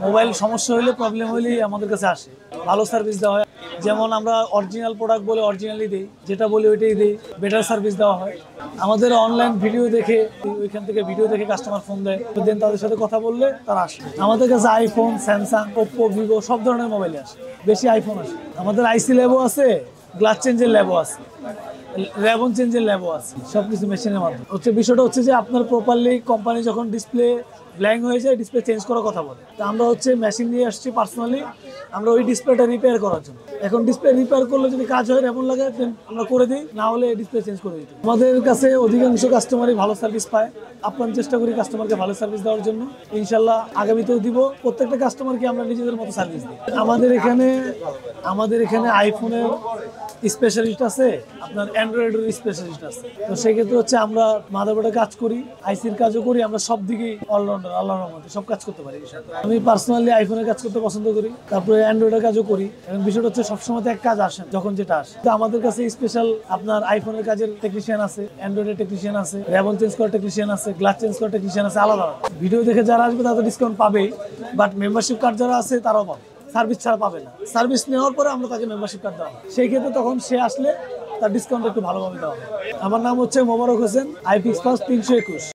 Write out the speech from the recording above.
Mobile সমস্যা হলে problem হলেই আমাদের কাছে আসে, ভালো সার্ভিস দেওয়া হয়। যেমন আমরা অরিজিনাল প্রোডাক্ট বলে অরিজিনালি দিই, যেটা বলি ওইটাই দিই, বেটার সার্ভিস দেওয়া হয়। আমাদের অনলাইন ভিডিও দেখে, ওইখান থেকে ভিডিও দেখে কাস্টমার ফোন দেয়, দেন তাদের সাথে কথা বললে তারা আসে। আমাদের কাছে আইফোন, স্যামসাং, ওপ্পো, ভিভো সব ধরনের মোবাইল আসে, বেশি আইফোন আসে। আমাদের আইসি ল্যাবও আছে, গ্লাস চেঞ্জের ল্যাবও আছে, র্যাবন চেঞ্জের ল্যাবও আছে, সবকিছু মেশিনের মাধ্যমে হচ্ছে। বিষয়টা হচ্ছে যে আপনার প্রপারলি কোম্পানি যখন ডিসপ্লে ব্ল্যাঙ্ক হয়ে যায়, ডিসপ্লে চেঞ্জ করার কথা বলে, তো আমরা হচ্ছে মেশিন নিয়ে আসছি পার্সোনালি, আমরা ওই ডিসপ্লেটা রিপেয়ার করার জন্য। এখন ডিসপ্লে রিপেয়ার করলে যদি কাজ হয় এমন লাগে, আমরা করে দিই, না হলে ডিসপ্লে চেঞ্জ করে দিই। আমাদের কাছে অধিকাংশ কাস্টমারই ভালো সার্ভিস পায়। আপনার চেষ্টা করি কাস্টমারকে ভালো সার্ভিস দেওয়ার জন্য, ইনশাল্লাহ আগামীতেও দিব। প্রত্যেকটা কাস্টমারকে আমরা নিজেদের মতো সার্ভিস দিই। আমাদের এখানে আইফোনের স্পেশালিস্ট আছে, আপনার অ্যান্ড্রয়েডের স্পেশালিস্ট আছে। তো সেক্ষেত্রে হচ্ছে আমরা মাদারবোর্ডে কাজ করি, আইসির কাজও করি, আমরা সব দিকেই অলরাউন্ডার, আল্লাহর রহমতে সব কাজ করতে পারি। আমি পার্সোনালি আইফোনের কাজ করতে পছন্দ করি, তারপরে অ্যান্ড্রয়েডের কাজও করি। এবং বিষয়টা হচ্ছে সবসময় এক কাজ আসে, যখন যেটা আসে। তো আমাদের কাছে স্পেশাল আপনার আইফোনের কাজের টেকনিশিয়ান আছে, অ্যান্ড্রয়েডের টেকনিশিয়ান আছে, র্যাবন চেঞ্জ করার টেকনিশিয়ান আছে, গ্লাস চেঞ্জ করার টেকনিশিয়ান আছে, আলাদা। ভিডিও দেখে যারা আসবে তাদের ডিসকাউন্ট পাবেই, বাট মেম্বারশিপ কার্ড যারা আছে তারাও পাবে, সার্ভিস ছাড়া পাবে না। সার্ভিস নেওয়ার পরে আমরা তাকে মেম্বারশিপ কার্ড দেওয়া হয়, সেই ক্ষেত্রে তখন সে আসলে তার ডিসকাউন্ট একটু ভালোভাবে দেওয়া হয়। আমার নাম হচ্ছে মোবারক হোসেন, আইফিক্স ফার্স্ট 321।